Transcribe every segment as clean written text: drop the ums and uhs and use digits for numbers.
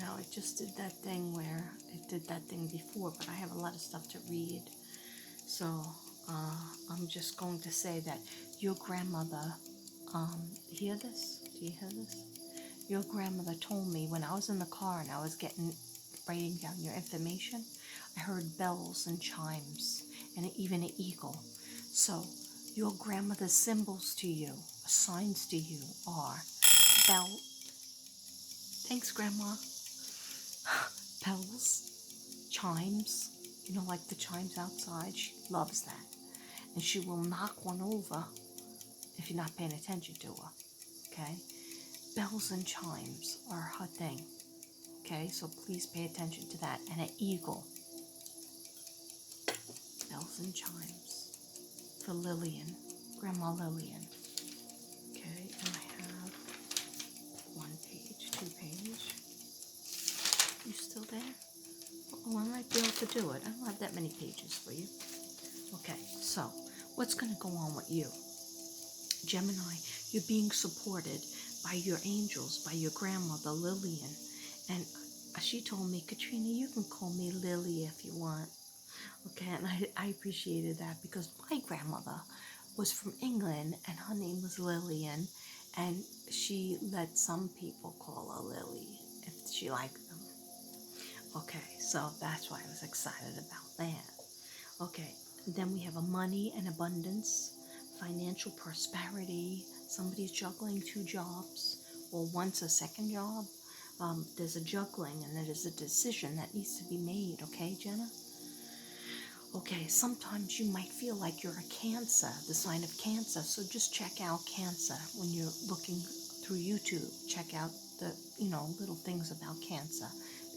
know, it just did that thing where it did that thing before, but I have a lot of stuff to read. So I'm just going to say that your grandmother, hear this? Do you hear this? Your grandmother told me when I was in the car and I was writing down your information, I heard bells and chimes and even an eagle. So your grandmother's symbols to you, signs to you are bell. Thanks, Grandma. Bells, chimes, like the chimes outside. She loves that. And she will knock one over if you're not paying attention to her. Okay? Bells and chimes are her thing. Okay? So please pay attention to that. And an eagle. Bells and chimes. For Lillian. Grandma Lillian. Okay? And I have 1 page, 2 page. You still there? Oh, I might be able to do it. I don't have that many pages for you. Okay, so what's going to go on with you? Gemini, you're being supported by your angels, by your grandmother, Lillian. And she told me, Katrina, you can call me Lily if you want. Okay, and I appreciated that because my grandmother was from England and her name was Lillian. And she let some people call her Lily if she liked them. Okay, so that's why I was excited about that. Okay, then we have a money and abundance, financial prosperity. Somebody's juggling 2 jobs or wants a second job. There's a juggling and there's a decision that needs to be made, okay, Jena? Okay, sometimes you might feel like you're a Cancer, the sign of Cancer, so just check out Cancer when you're looking through YouTube. Check out the, little things about Cancer.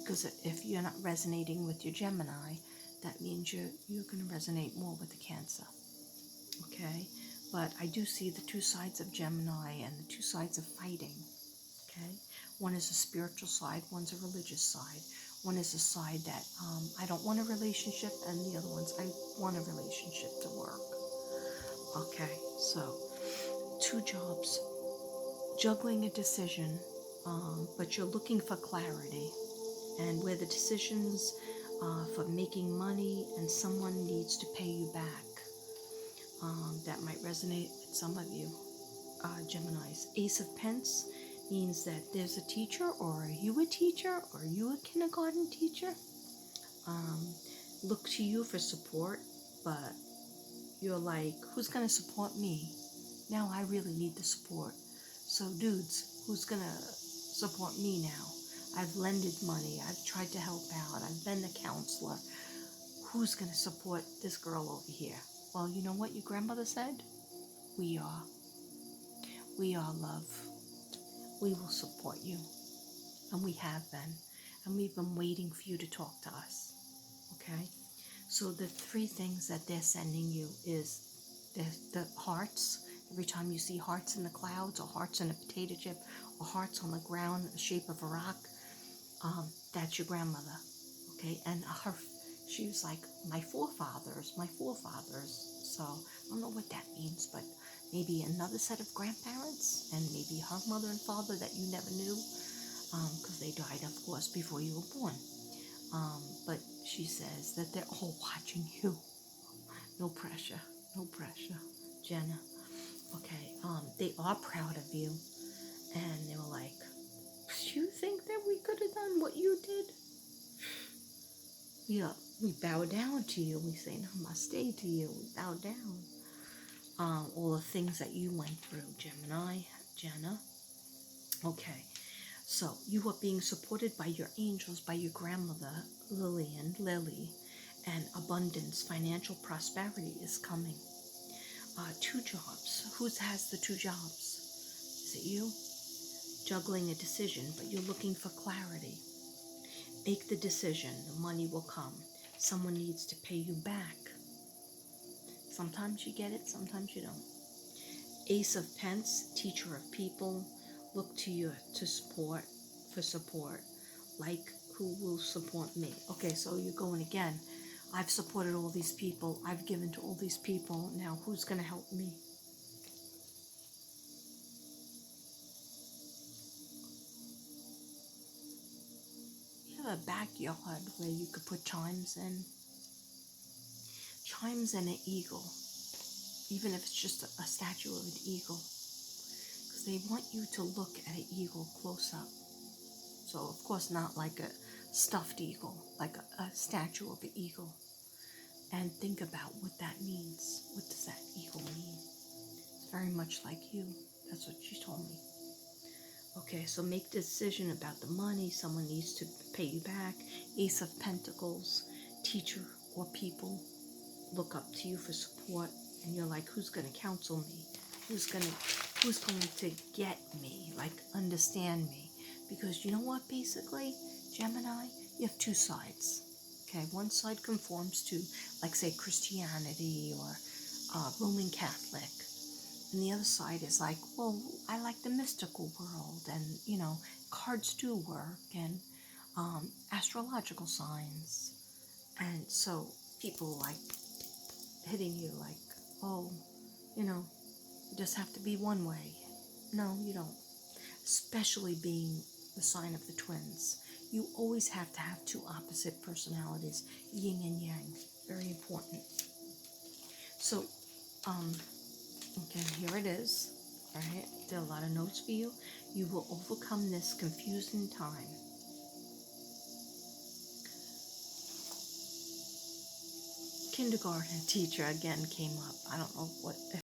Because if you're not resonating with your Gemini, that means you're going to resonate more with the Cancer. Okay? But I do see the 2 sides of Gemini and the 2 sides of fighting. Okay? One is a spiritual side, one's a religious side. One is a side that I don't want a relationship, and the other one's I want a relationship to work. Okay, so 2 jobs, juggling a decision, but you're looking for clarity. And where the decisions for making money and someone needs to pay you back. That might resonate with some of you, Geminis. Ace of Pence means that there's a teacher, or are you a teacher, or are you a kindergarten teacher? Look to you for support, but you're like, who's going to support me? Now I really need the support. So dudes, who's going to support me now? I've lended money. I've tried to help out. I've been the counselor. Who's going to support this girl over here? Well, you know what your grandmother said? We are. We are, love. We will support you. And we have been. And we've been waiting for you to talk to us. Okay? So the 3 things that they're sending you is the hearts. Every time you see hearts in the clouds, or hearts in a potato chip, or hearts on the ground in the shape of a rock, that's your grandmother, okay? And she was like, my forefathers. So I don't know what that means, but maybe another set of grandparents, and maybe her mother and father that you never knew, because they died, of course, before you were born. But she says that they're all watching you. No pressure, Jena. Okay, they are proud of you, and they were like, do you think that we could have done what you did? Yeah, we bow down to you. We say namaste to you. We bow down. All the things that you went through, Gemini, Jena. Okay, so you are being supported by your angels, by your grandmother, Lillian, Lily, and abundance, financial prosperity is coming. 2 jobs. Who has the 2 jobs? Is it you? Juggling a decision, but you're looking for clarity. Make the decision. The money will come. Someone needs to pay you back. Sometimes you get it, sometimes you don't. Ace of Pence, teacher of people. Look to you for support. Like, who will support me? Okay, so you're going again. I've supported all these people. I've given to all these people. Now, who's going to help me? a backyard where you could put chimes in? Chimes and an eagle, even if it's just a statue of an eagle, because they want you to look at an eagle close up. So, of course, not like a stuffed eagle, like a statue of an eagle. And think about what that means. What does that eagle mean? It's very much like you. That's what she told me. Okay, so make a decision about the money. Someone needs to pay you back. Ace of Pentacles, teacher or people look up to you for support, and you're like, who's going to counsel me? Who's going to get me, like understand me? Because you know what, basically, Gemini, you have two sides. Okay, one side conforms to, like, say, Christianity or Roman Catholic. And the other side is like, well, I like the mystical world, and, you know, cards do work, and astrological signs. And so people like hitting you like, oh, you know, you just have to be one way. No, you don't. Especially being the sign of the twins. You always have to have two opposite personalities, yin and yang. Very important. So, again, here it is. All right, there are a lot of notes for you. You will overcome this confusing time. Kindergarten teacher again came up. I don't know what